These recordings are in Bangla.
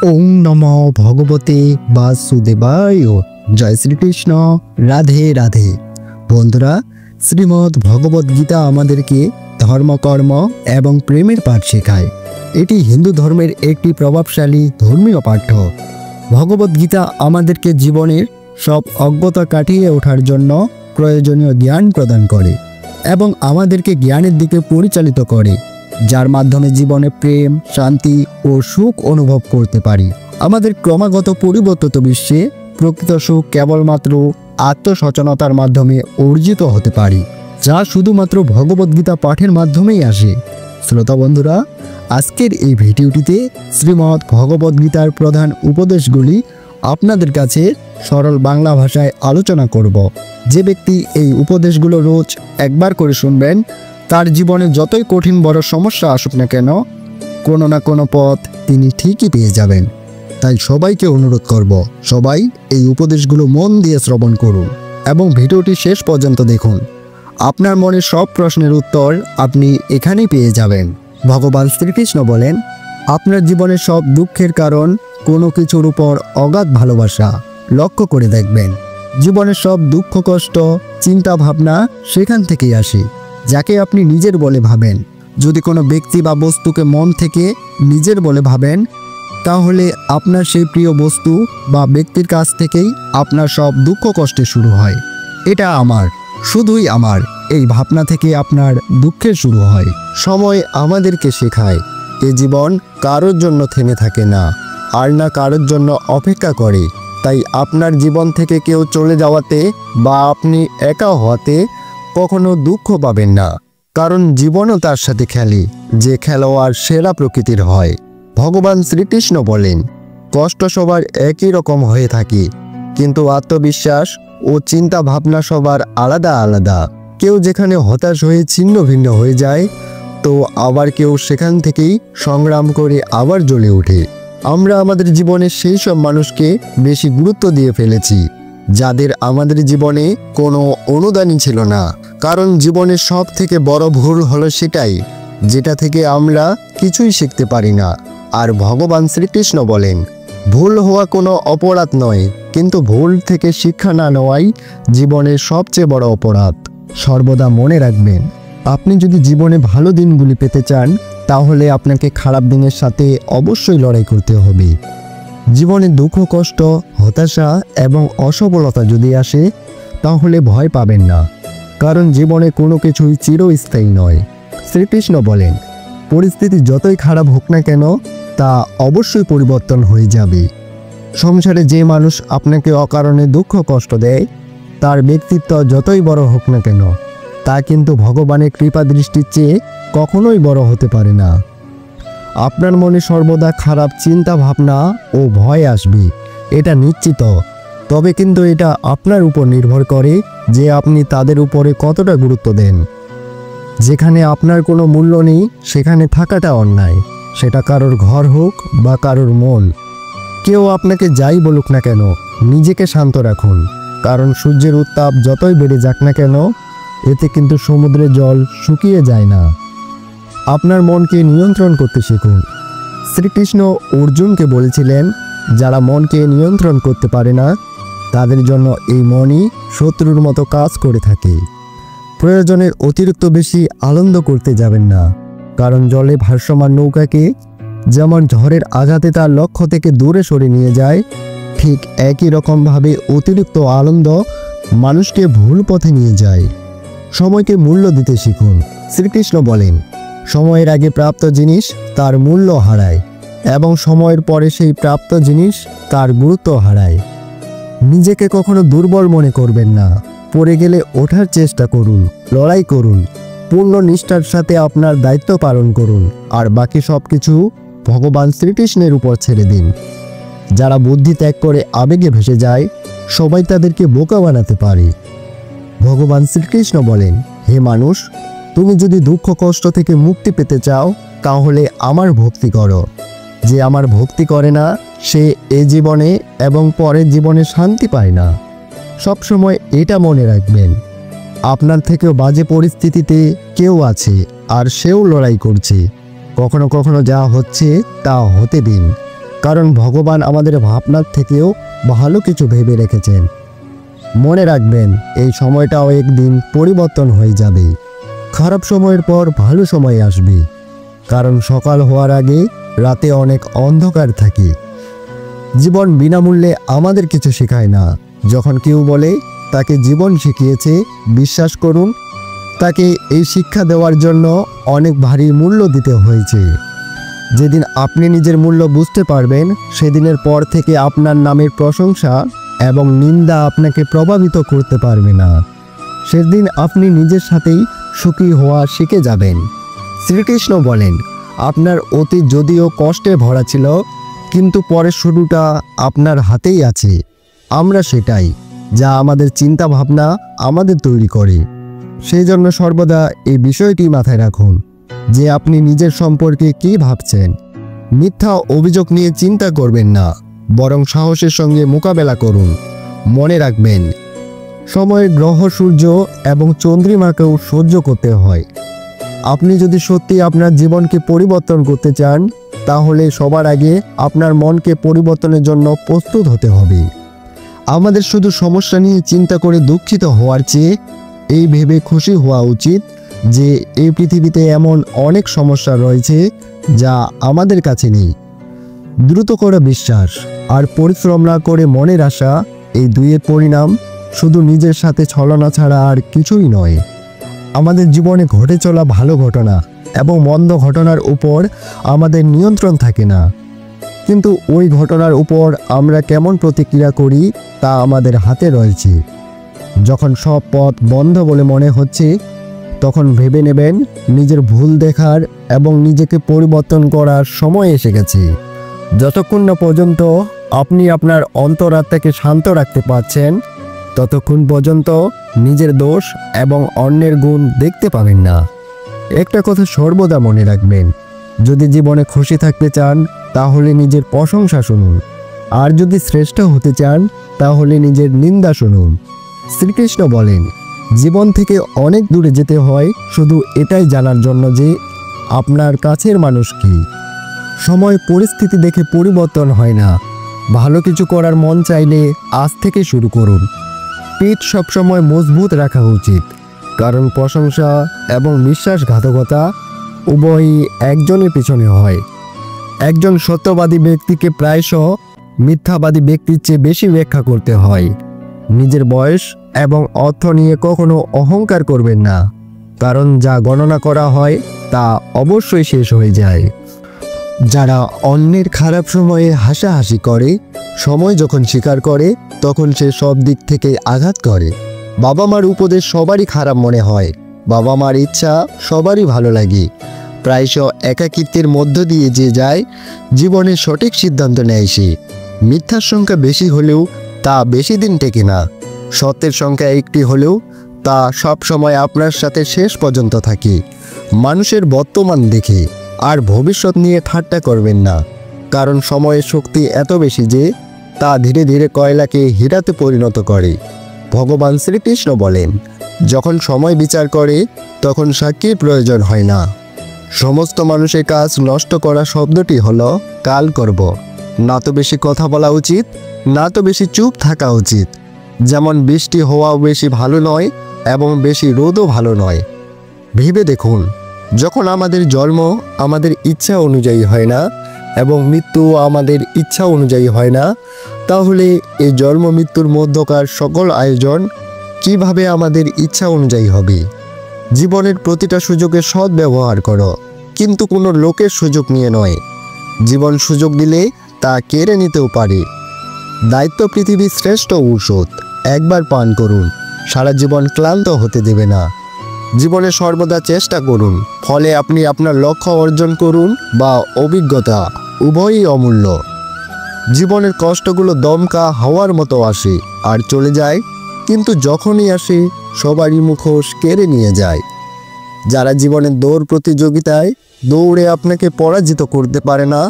ওং নমো ভগবতে বাসুদেবায়। জয় শ্রীকৃষ্ণ। রাধে রাধে। বন্ধুরা, শ্রীমদ্ ভগবদ গীতা আমাদেরকে ধর্মকর্ম এবং প্রেমের পাঠ শেখায়। এটি হিন্দু ধর্মের একটি প্রভাবশালী ধর্মীয় পাঠ্য। ভগবদ গীতা আমাদেরকে জীবনের সব অজ্ঞতা কাটিয়ে ওঠার জন্য প্রয়োজনীয় জ্ঞান প্রদান করে এবং আমাদেরকে জ্ঞানের দিকে পরিচালিত করে, যার মাধ্যমে জীবনে প্রেম, শান্তি ও সুখ অনুভব করতে পারি। আমাদের ক্রমাগত পরিবর্তিত বিশ্বে প্রকৃত সুখ কেবলমাত্র আত্মসচেতনতার মাধ্যমে অর্জিত হতে পারে, যা শুধুমাত্র ভগবদ্গীতা পাঠের মাধ্যমেই আসে। শ্রোতা বন্ধুরা, আজকের এই ভিডিওটিতে শ্রীমদ্ ভগবদ্গীতার প্রধান উপদেশগুলি আপনাদের কাছে সরল বাংলা ভাষায় আলোচনা করব। যে ব্যক্তি এই উপদেশগুলো রোজ একবার করে শুনবেন, তার জীবনে যতই কঠিন বড় সমস্যা আসুক না কেন, কোনো না কোনো পথ তিনি ঠিকই পেয়ে যাবেন। তাই সবাইকে অনুরোধ করব, সবাই এই উপদেশগুলো মন দিয়ে শ্রবণ করুন এবং ভিডিওটি শেষ পর্যন্ত দেখুন। আপনার মনের সব প্রশ্নের উত্তর আপনি এখানেই পেয়ে যাবেন। ভগবান শ্রীকৃষ্ণ বলেন, আপনার জীবনের সব দুঃখের কারণ কোনো কিছুর উপর অগাধ ভালোবাসা। লক্ষ্য করে দেখবেন, জীবনের সব দুঃখ, কষ্ট, চিন্তা ভাবনা সেখান থেকেই আসে, যাকে আপনি নিজের বলে ভাবেন। যদি কোনো ব্যক্তি বা বস্তুকে মন থেকে নিজের বলে ভাবেন, তাহলে আপনার সেই প্রিয় বস্তু বা ব্যক্তির কাছ থেকেই আপনার সব দুঃখ কষ্টে শুরু হয়। এটা আমার, শুধুই আমার, এই ভাবনা থেকে আপনার দুঃখের শুরু হয়। সময় আমাদেরকে শেখায়, এ জীবন কারোর জন্য থেমে থাকে না, আর না কারোর জন্য অপেক্ষা করে। তাই আপনার জীবন থেকে কেউ চলে যাওয়াতে বা আপনি একা হওয়াতে কখনো দুঃখ পাবেন না, কারণ জীবনও তার সাথে খেলে, যে খেলোয়াড় সেরা প্রকৃতির হয়। ভগবান শ্রীকৃষ্ণ বলেন, কষ্ট সবার একই রকম হয়ে থাকে, কিন্তু আত্মবিশ্বাস ও চিন্তা ভাবনা সবার আলাদা আলাদা। কেউ যেখানে হতাশ হয়ে ছিন্ন ভিন্ন হয়ে যায়, তো আবার কেউ সেখান থেকেই সংগ্রাম করে আবার জ্বলে ওঠে। আমরা আমাদের জীবনে সেই সব মানুষকে বেশি গুরুত্ব দিয়ে ফেলেছি, যাদের আমাদের জীবনে কোনো অনুদানই ছিল না। কারণ জীবনের সব থেকে বড় ভুল হলো সেটাই, যেটা থেকে আমরা কিছুই শিখতে পারি না। আর ভগবান শ্রীকৃষ্ণ বলেন, ভুল হওয়া কোনো অপরাধ নয়, কিন্তু ভুল থেকে শিক্ষা না নেওয়াই জীবনের সবচেয়ে বড় অপরাধ। সর্বদা মনে রাখবেন, আপনি যদি জীবনে ভালো দিনগুলি পেতে চান, তাহলে আপনাকে খারাপ দিনের সাথে অবশ্যই লড়াই করতে হবে। জীবনে দুঃখ, কষ্ট, হতাশা এবং অসফলতা যদি আসে, তাহলে ভয় পাবেন না, কারণ জীবনে কোনো কিছুই চিরস্থায়ী নয়। শ্রীকৃষ্ণ বলেন, পরিস্থিতি যতই খারাপ হোক না কেন, তা অবশ্যই পরিবর্তন হয়ে যাবে। সংসারে যে মানুষ আপনাকে অকারণে দুঃখ কষ্ট দেয়, তার ব্যক্তিত্ব যতই বড় হোক না কেন, তা কিন্তু ভগবানের কৃপা দৃষ্টির চেয়ে কখনোই বড় হতে পারে না। আপনার মনে সর্বদা খারাপ চিন্তা ভাবনা ও ভয় আসবে, এটা নিশ্চিত। তবে কিন্তু এটা আপনার উপর নির্ভর করে যে আপনি তাদের উপরে কতটা গুরুত্ব দেন। যেখানে আপনার কোনো মূল্য নেই, সেখানে থাকাটা অন্যায়, সেটা কারোর ঘর হোক বা কারোর মন। কেউ আপনাকে যাই বলুক না কেন, নিজেকে শান্ত রাখুন, কারণ সূর্যের উত্তাপ যতই বেড়ে যাক না কেন, এতে কিন্তু সমুদ্রের জল শুকিয়ে যায় না। আপনার মনকে নিয়ন্ত্রণ করতে শিখুন। শ্রীকৃষ্ণ অর্জুনকে বলেছিলেন, যারা মনকে নিয়ন্ত্রণ করতে পারে না, তাদের জন্য এই মনই শত্রুর মতো কাজ করে থাকে। প্রয়োজনের অতিরিক্ত বেশি আনন্দ করতে যাবেন না, কারণ জলে ভাসমান নৌকাকে যেমন ঝড়ের আঘাতে তার লক্ষ্য থেকে দূরে সরে নিয়ে যায়, ঠিক একই রকমভাবে অতিরিক্ত আনন্দ মানুষকে ভুল পথে নিয়ে যায়। সময়কে মূল্য দিতে শিখুন। শ্রীকৃষ্ণ বলেন, সময়ের আগে প্রাপ্ত জিনিস তার মূল্য হারায় এবং সময়ের পরে সেই প্রাপ্ত জিনিস তার গুরুত্ব হারায়। নিজেকে কখনো দুর্বল মনে করবেন না। পড়ে গেলে ওঠার চেষ্টা করুন, লড়াই করুন, পূর্ণ নিষ্ঠার সাথে আপনার দায়িত্ব পালন করুন, আর বাকি সব কিছু ভগবান শ্রীকৃষ্ণের উপর ছেড়ে দিন। যারা বুদ্ধি ত্যাগ করে আবেগে ভেসে যায়, সবাই তাদেরকে বোকা বানাতে পারে। ভগবান শ্রীকৃষ্ণ বলেন, হে মানুষ, তুমি যদি দুঃখ কষ্ট থেকে মুক্তি পেতে চাও, তাহলে আমার ভক্তি করো। যে আমার ভক্তি করে না, সে এ জীবনে এবং পরের জীবনে শান্তি পায় না। সবসময় এটা মনে রাখবেন, আপনার থেকেও বাজে পরিস্থিতিতে কেউ আছে, আর সেও লড়াই করছে। কখনো কখনো যা হচ্ছে তা হতে দিন, কারণ ভগবান আমাদের ভাবনার থেকেও ভালো কিছু ভেবে রেখেছেন। মনে রাখবেন, এই সময়টাও একদিন পরিবর্তন হয়ে যাবে। খারাপ সময়ের পর ভালো সময় আসবে, কারণ সকাল হওয়ার আগে রাতে অনেক অন্ধকার থাকে। জীবন বিনামূল্যে আমাদের কিছু শেখায় না। যখন কেউ বলে তাকে জীবন শিখিয়েছে, বিশ্বাস করুন, তাকে এই শিক্ষা দেওয়ার জন্য অনেক ভারী মূল্য দিতে হয়েছে। যেদিন আপনি নিজের মূল্য বুঝতে পারবেন, সেদিনের পর থেকে আপনার নামের প্রশংসা এবং নিন্দা আপনাকে প্রভাবিত করতে পারবে না। সেদিন আপনি নিজের সাথেই সুখী হওয়া শিখে যাবেন। শ্রীকৃষ্ণ বলেন, আপনার অতীত যদিও কষ্টে ভরা ছিল, কিন্তু পরের শুরুটা আপনার হাতেই আছে। আমরা সেটাই, যা আমাদের চিন্তা ভাবনা আমাদের তৈরি করে। সেই জন্য সর্বদা এই বিষয়টি মাথায় রাখুন যে আপনি নিজের সম্পর্কে কী ভাবছেন। মিথ্যা অভিযোগ নিয়ে চিন্তা করবেন না, বরং সাহসের সঙ্গে মোকাবেলা করুন। মনে রাখবেন, সময়ের গ্রহ, সূর্য এবং চন্দ্রিমাকেও সহ্য করতে হয়। আপনি যদি সত্যি আপনার জীবনকে পরিবর্তন করতে চান, তাহলে সবার আগে আপনার মনকে পরিবর্তনের জন্য প্রস্তুত হতে হবে। আমাদের শুধু সমস্যা নিয়ে চিন্তা করে দুঃখিত হওয়ার চেয়ে এই ভেবে খুশি হওয়া উচিত যে এই পৃথিবীতে এমন অনেক সমস্যা রয়েছে যা আমাদের কাছে নেই। দ্রুত করা বিশ্বাস আর পরিশ্রম না করে মনের আশা, এই দুইয়ের পরিণাম শুধু নিজের সাথে ছলনা ছাড়া আর কিছুই নয়। আমাদের জীবনে ঘটে চলা ভালো ঘটনা এবং মন্দ ঘটনার উপর আমাদের নিয়ন্ত্রণ থাকে না, কিন্তু ওই ঘটনার উপর আমরা কেমন প্রতিক্রিয়া করি তা আমাদের হাতে রয়েছে। যখন সব পথ বন্ধ বলে মনে হচ্ছে, তখন ভেবে নেবেন নিজের ভুল দেখার এবং নিজেকে পরিবর্তন করার সময় এসে গেছে। যতক্ষণ না পর্যন্ত আপনি আপনার অন্তরাত্মাকে শান্ত রাখতে পারছেন, ততক্ষণ পর্যন্ত নিজের দোষ এবং অন্যের গুণ দেখতে পাবেন না। একটা কথা সর্বদা মনে রাখবেন, যদি জীবনে খুশি থাকতে চান তাহলে নিজের প্রশংসা শুনুন, আর যদি শ্রেষ্ঠ হতে চান তাহলে নিজের নিন্দা শুনুন। শ্রীকৃষ্ণ বলেন, জীবন থেকে অনেক দূরে যেতে হয় শুধু এটাই জানার জন্য যে আপনার কাছের মানুষ কি। সময় পরিস্থিতি দেখে পরিবর্তন হয় না। ভালো কিছু করার মন চাইলে আজ থেকে শুরু করুন। পিঠ সবসময় মজবুত রাখা উচিত, কারণ প্রশংসা এবং বিশ্বাসঘাতকতা উভয়ই একজনের পিছনে হয়। একজন সত্যবাদী ব্যক্তিকে প্রায়শঃ মিথ্যাবাদী ব্যক্তির চেয়ে বেশি ব্যাখ্যা করতে হয়। নিজের বয়স এবং অর্থ নিয়ে কখনো অহংকার করবেন না, কারণ যা গণনা করা হয় তা অবশ্যই শেষ হয়ে যায়। যারা অন্যের খারাপ সময়ে হাসাহাসি করে, সময় যখন স্বীকার করে তখন সে সব দিক থেকে আঘাত করে। বাবা মার উপদেশ সবারই খারাপ মনে হয়, বাবা মার ইচ্ছা সবারই ভালো লাগে। প্রায়শ একাকিত্বের মধ্য দিয়ে যে যায়, জীবনের সঠিক সিদ্ধান্ত নেয় সে। মিথ্যার সংখ্যা বেশি হলেও তা বেশি দিন টেকে না। সত্যের সংখ্যা একটি হলেও তা সব সময় আপনার সাথে শেষ পর্যন্ত থাকে। মানুষের বর্তমান দেখে আর ভবিষ্যৎ নিয়ে ঠাট্টা করবেন না, কারণ সময়ের শক্তি এত বেশি যে তা ধীরে ধীরে কয়লাকে হীরাতে পরিণত করে। ভগবান শ্রীকৃষ্ণ বলেন, যখন সময় বিচার করে তখন সাক্ষীর প্রয়োজন হয় না। সমস্ত মানুষের কাজ নষ্ট করা শব্দটি হলো কাল করব। না তো বেশি কথা বলা উচিত, না তো বেশি চুপ থাকা উচিত। যেমন বৃষ্টি হওয়াও বেশি ভালো নয় এবং বেশি রোদও ভালো নয়। ভেবে দেখুন, যখন আমাদের জন্ম আমাদের ইচ্ছা অনুযায়ী হয় না এবং মৃত্যু আমাদের ইচ্ছা অনুযায়ী হয় না, তাহলে এই জন্ম মৃত্যুর মধ্যকার সকল আয়োজন কিভাবে আমাদের ইচ্ছা অনুযায়ী হবে? জীবনের প্রতিটা সুযোগে সৎ ব্যবহার করো, কিন্তু কোনো লোকের সুযোগ নিয়ে নয়। জীবন সুযোগ দিলে তা কেড়ে নিতেও পারে। দায়িত্ব পৃথিবীর শ্রেষ্ঠ ঔষধ, একবার পান করুন, সারা জীবন ক্লান্ত হতে দেবে না। জীবনে সর্বদা চেষ্টা করুন, ফলে আপনি আপনার লক্ষ্য অর্জন করুন বা অভিজ্ঞতা, উভয়ই অমূল্য। জীবনের কষ্টগুলো দমকা হাওয়ার মতো আসে আর চলে যায়, কিন্তু যখনই আসে সবারই মুখোশ কেড়ে নিয়ে যায়। যারা জীবনের দৌড় প্রতিযোগিতায় দৌড়ে আপনাকে পরাজিত করতে পারে না,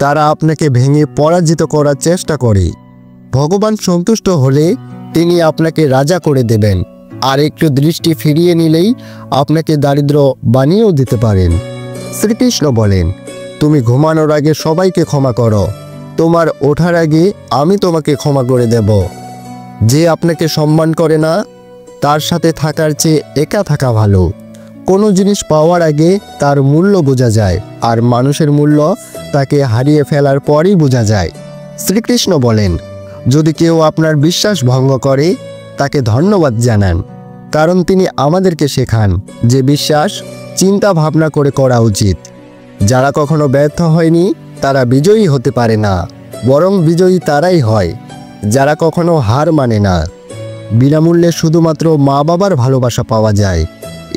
তারা আপনাকে ভেঙে পরাজিত করার চেষ্টা করে। ভগবান সন্তুষ্ট হলে তিনি আপনাকে রাজা করে দেবেন, আর একটু দৃষ্টি ফিরিয়ে নিলেই আপনাকে দারিদ্র বানিয়েও দিতে পারেন। শ্রীকৃষ্ণ বলেন, তুমি ঘুমানোর আগে সবাইকে ক্ষমা করো, তোমার ওঠার আগে আমি তোমাকে ক্ষমা করে দেব। যে আপনাকে সম্মান করে না তার সাথে থাকার চেয়ে একা থাকা ভালো। কোনো জিনিস পাওয়ার আগে তার মূল্য বোঝা যায়, আর মানুষের মূল্য তাকে হারিয়ে ফেলার পরই বোঝা যায়। শ্রীকৃষ্ণ বলেন, যদি কেউ আপনার বিশ্বাস ভঙ্গ করে তাকে ধন্যবাদ জানান, কারণ তিনি আমাদেরকে শেখান যে বিশ্বাস চিন্তা ভাবনা করে করা উচিত। যারা কখনো ব্যর্থ হয়নি তারা বিজয়ী হতে পারে না, বরং বিজয়ী তারাই হয় যারা কখনো হার মানে না। বিনামূল্যে শুধুমাত্র মা বাবার ভালোবাসা পাওয়া যায়।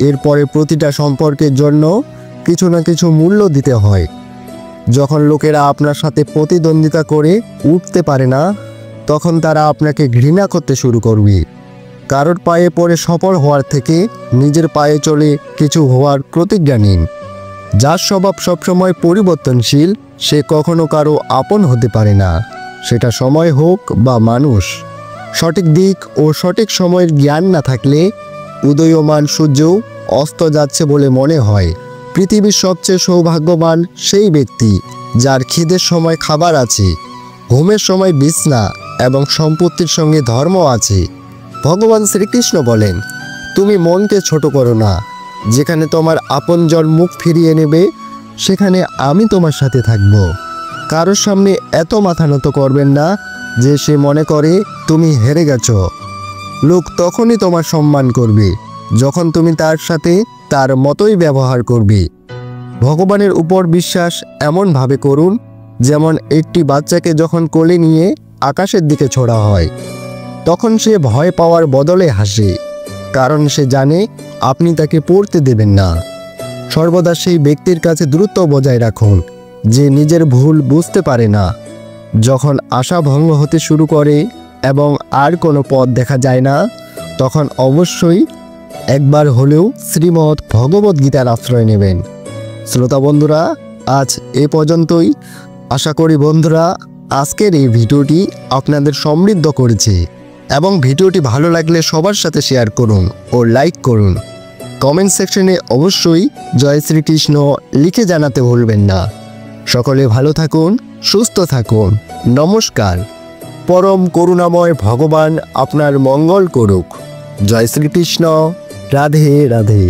এরপরে প্রতিটা সম্পর্কের জন্য কিছু না কিছু মূল্য দিতে হয়। যখন লোকেরা আপনার সাথে প্রতিদ্বন্দ্বিতা করে উঠতে পারে না, তখন তারা আপনাকে ঘৃণা করতে শুরু করবে। কারোর পায়ে পড়ে সফল হওয়ার থেকে নিজের পায়ে চলে কিছু হওয়ার প্রতিজ্ঞা নিন। যার স্বভাব সবসময় পরিবর্তনশীল সে কখনো কারো আপন হতে পারে না, সেটা সময় হোক বা মানুষ। সঠিক দিক ও সঠিক সময়ের জ্ঞান না থাকলে উদীয়মান সূর্যও অস্ত যাচ্ছে বলে মনে হয়। পৃথিবীর সবচেয়ে সৌভাগ্যবান সেই ব্যক্তি যার খিদের সময় খাবার আছে, ঘুমের সময় বিছনা এবং সম্পত্তির সঙ্গে ধর্ম আছে। ভগবান শ্রীকৃষ্ণ বলেন, তুমি মনকে ছোট করো না। যেখানে তোমার আপনজন মুখ ফিরিয়ে নেবে সেখানে আমি তোমার সাথে থাকব। কারোর সামনে এত মাথা নত করবেন না যে সে মনে করে তুমি হেরে গেছ। লোক তখনই তোমার সম্মান করবে যখন তুমি তার সাথে তার মতোই ব্যবহার করবে। ভগবানের উপর বিশ্বাস এমনভাবে করুন যেমন একটি বাচ্চাকে যখন কোলে নিয়ে আকাশের দিকে ছোড়া হয়, তখন সে ভয় পাওয়ার বদলে হাসে, কারণ সে জানে আপনি তাকে পড়তে দেবেন না। সর্বদা সেই ব্যক্তির কাছে দূরত্ব বজায় রাখুন যে নিজের ভুল বুঝতে পারে না। যখন আশা ভঙ্গ হতে শুরু করে এবং আর কোনো পথ দেখা যায় না, তখন অবশ্যই একবার হলেও শ্রীমদ্ ভগবদ্গীতার আশ্রয় নেবেন। শ্রোতা বন্ধুরা, আজ এ পর্যন্তই। আশা করি বন্ধুরা আজকের এই ভিডিওটি আপনাদের সমৃদ্ধ করেছে, এবং ভিডিওটি ভালো লাগলে সবার সাথে শেয়ার করুন ও লাইক করুন। কমেন্ট সেকশনে অবশ্যই জয় শ্রীকৃষ্ণ লিখে জানাতে ভুলবেন না। সকলে ভালো থাকুন, সুস্থ থাকুন। নমস্কার। পরম করুণাময় ভগবান আপনার মঙ্গল করুক। জয় শ্রীকৃষ্ণ। রাধে রাধে।